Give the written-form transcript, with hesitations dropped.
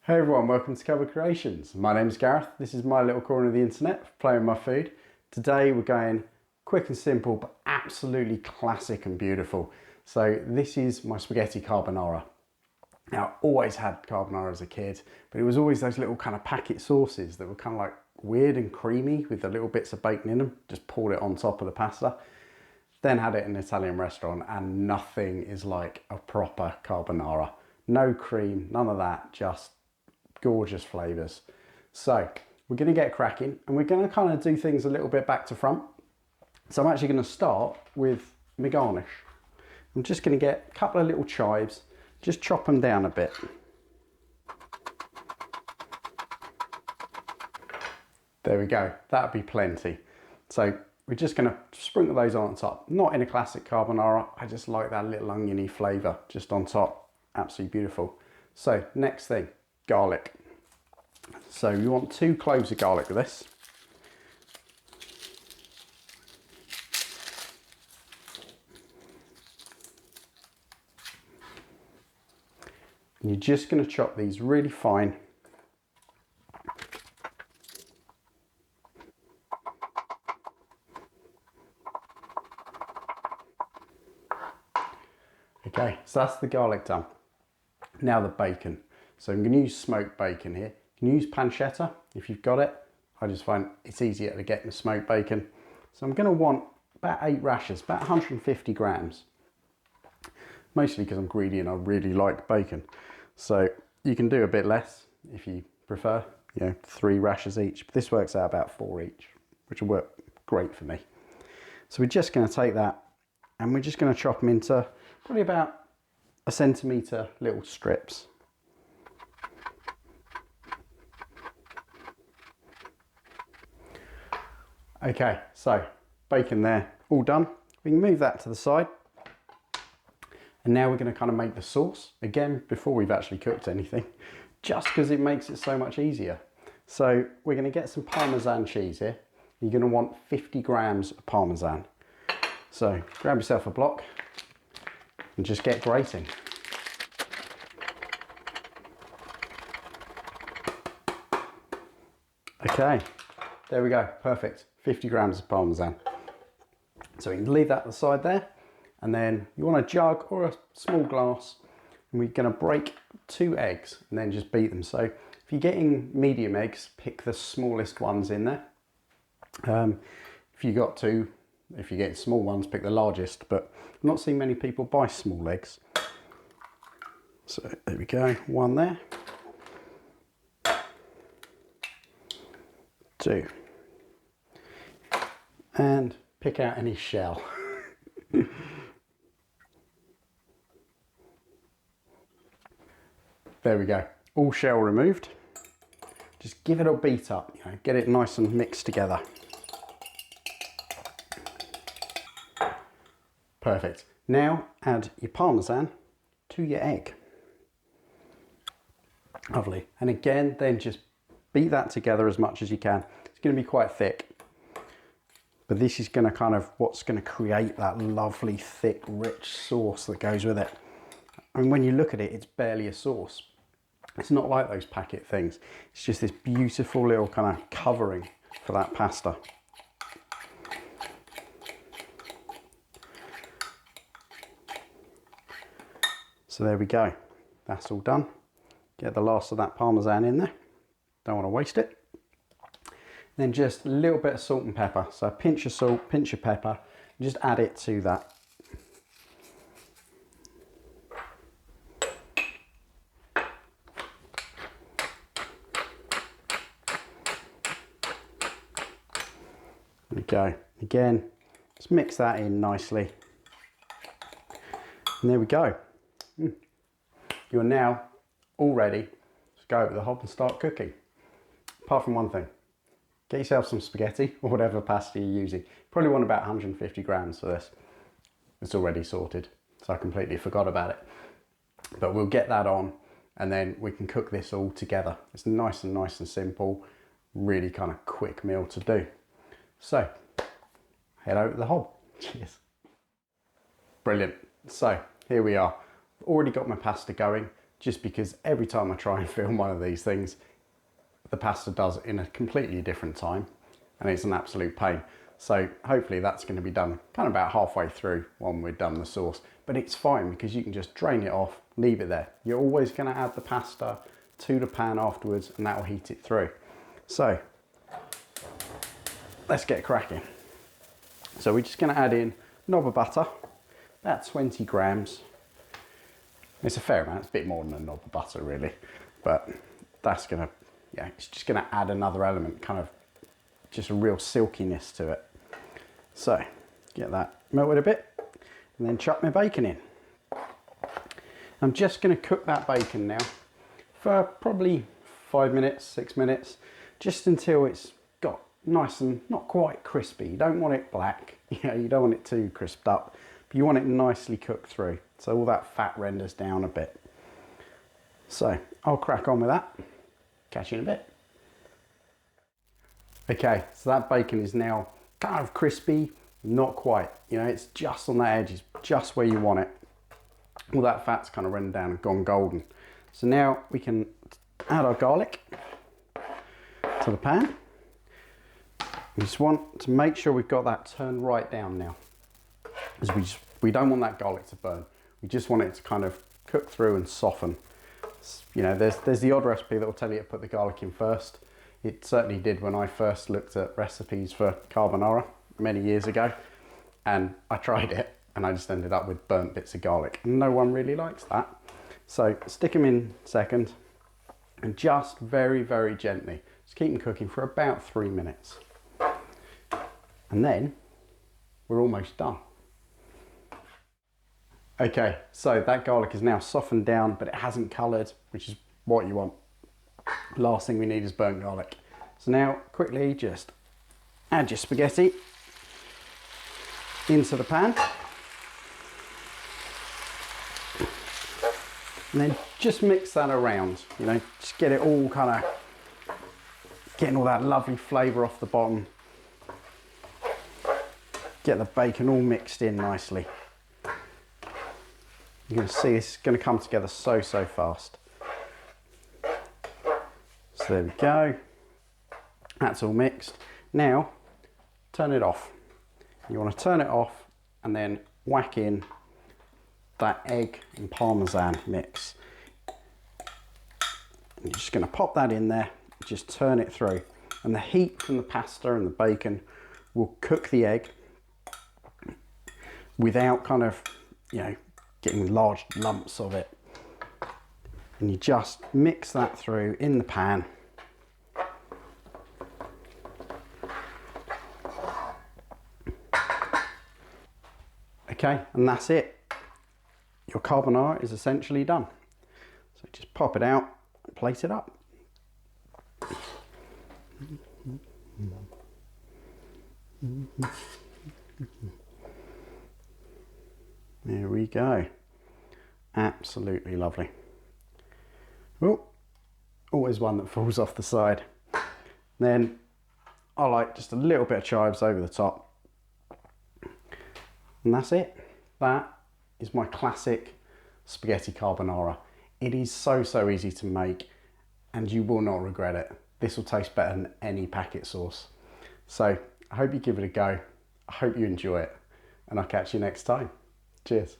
Hey everyone, welcome to Carbonara Creations. My name is Gareth. This is my little corner of the internet for playing with my food. Today we're going quick and simple, but absolutely classic and beautiful. So this is my spaghetti carbonara. Now, I always had carbonara as a kid, but it was always those little kind of packet sauces that were kind of like weird and creamy with the little bits of bacon in them. Just poured it on top of the pasta. Then had it in an Italian restaurant, and nothing is like a proper carbonara. No cream, none of that, just gorgeous flavours. So we're going to get cracking and we're going to kind of do things a little bit back to front. So I'm actually going to start with my garnish. I'm just going to get a couple of little chives, just chop them down a bit. There we go, that'd be plenty. So we're just going to sprinkle those on top. Not in a classic carbonara, I just like that little oniony flavour just on top. Absolutely beautiful. So next thing, garlic. So you want 2 cloves of garlic with this. And you're just going to chop these really fine. Okay, so that's the garlic done. Now the bacon. So I'm going to use smoked bacon here. You can use pancetta if you've got it. I just find it's easier to get the smoked bacon. So I'm going to want about 8 rashers, about 150 grams. Mostly because I'm greedy and I really like bacon. So you can do a bit less if you prefer, 3 rashers each. But this works out about 4 each, which will work great for me. So we're just going to take that and we're just going to chop them into probably about 1 centimetre little strips. Okay, so bacon there, all done. We can move that to the side. And now we're going to kind of make the sauce, again, before we've actually cooked anything, just because it makes it so much easier. So we're going to get some parmesan cheese here. You're going to want 50 grams of parmesan. So grab yourself a block and just get grating. Okay, there we go, perfect. 50 grams of parmesan. So we can leave that to the side there. And then you want a jug or a small glass. And we're going to break 2 eggs and then just beat them. So if you're getting medium eggs, pick the smallest ones in there. If you're getting small ones, pick the largest. But I'm not seeing many people buy small eggs. So there we go, 1 there. 2. And pick out any shell. There we go, all shell removed. Just give it a beat up, get it nice and mixed together. Perfect. Now add your parmesan to your egg. Lovely. And again, then just beat that together as much as you can. It's going to be quite thick. But this is going to what's going to create that lovely, thick, rich sauce that goes with it. And when you look at it, it's barely a sauce. It's not like those packet things. It's just this beautiful little kind of covering for that pasta. So there we go. That's all done. Get the last of that parmesan in there. Don't want to waste it. Then just a little bit of salt and pepper. So a pinch of salt, pinch of pepper, and just add it to that. There we go. Again, just mix that in nicely. And there we go. You're now all ready to go over the hob and start cooking. Apart from one thing. Get yourself some spaghetti or whatever pasta you're using. Probably want about 150 grams for this. It's already sorted, so I completely forgot about it. But we'll get that on and then we can cook this all together. It's nice and simple, really kind of quick meal to do. So, head over to the hob. Cheers. Brilliant. So, here we are. I've already got my pasta going. just because every time I try and film one of these things, the pasta does it in a completely different time and it's an absolute pain. So hopefully that's going to be done kind of about halfway through when we're done the sauce. But it's fine because you can just drain it off, leave it there. You're always going to add the pasta to the pan afterwards and that will heat it through. So let's get cracking. So we're just going to add in a knob of butter, about 20 grams. It's a fair amount, it's a bit more than a knob of butter really, but that's going to, yeah, it's just going to add another element, kind of just a real silkiness to it. So get that melted a bit and then chuck my bacon in. I'm just going to cook that bacon now for probably 5 minutes, 6 minutes, just until it's got nice and not quite crispy. You don't want it black, you know, you don't want it too crisped up, but you want it nicely cooked through. So all that fat renders down a bit. So I'll crack on with that. Catch you in a bit. Okay, so that bacon is now kind of crispy, not quite. You know, it's just on that edge, it's just where you want it. All that fat's kind of run down and gone golden. So now we can add our garlic to the pan. We just want to make sure we've got that turned right down now, because we don't want that garlic to burn. We just want it to kind of cook through and soften. You know, there's the odd recipe that will tell you to put the garlic in first. It certainly did when I first looked at recipes for carbonara many years ago, and I tried it and I just ended up with burnt bits of garlic. No one really likes that. So stick them in second and just very, very gently, just keep them cooking for about 3 minutes. And then we're almost done. Okay, so that garlic is now softened down, but it hasn't coloured, which is what you want. Last thing we need is burnt garlic. So now quickly just add your spaghetti into the pan. And then just mix that around, you know, just get it all kind of, getting all that lovely flavour off the bottom. Get the bacon all mixed in nicely. You're going to see it's going to come together so fast. So there we go. That's all mixed. Now, turn it off. You want to turn it off and then whack in that egg and parmesan mix. You're just going to pop that in there, just turn it through. And the heat from the pasta and the bacon will cook the egg without kind of, you know, getting large lumps of it. And you just mix that through in the pan. Okay, and that's it. Your carbonara is essentially done. So just pop it out and plate it up. There we go. Absolutely lovely. Oh, always one that falls off the side. Then I like just a little bit of chives over the top. And that's it. That is my classic spaghetti carbonara. It is so easy to make and you will not regret it. This will taste better than any packet sauce. So I hope you give it a go. I hope you enjoy it and I'll catch you next time. Cheers.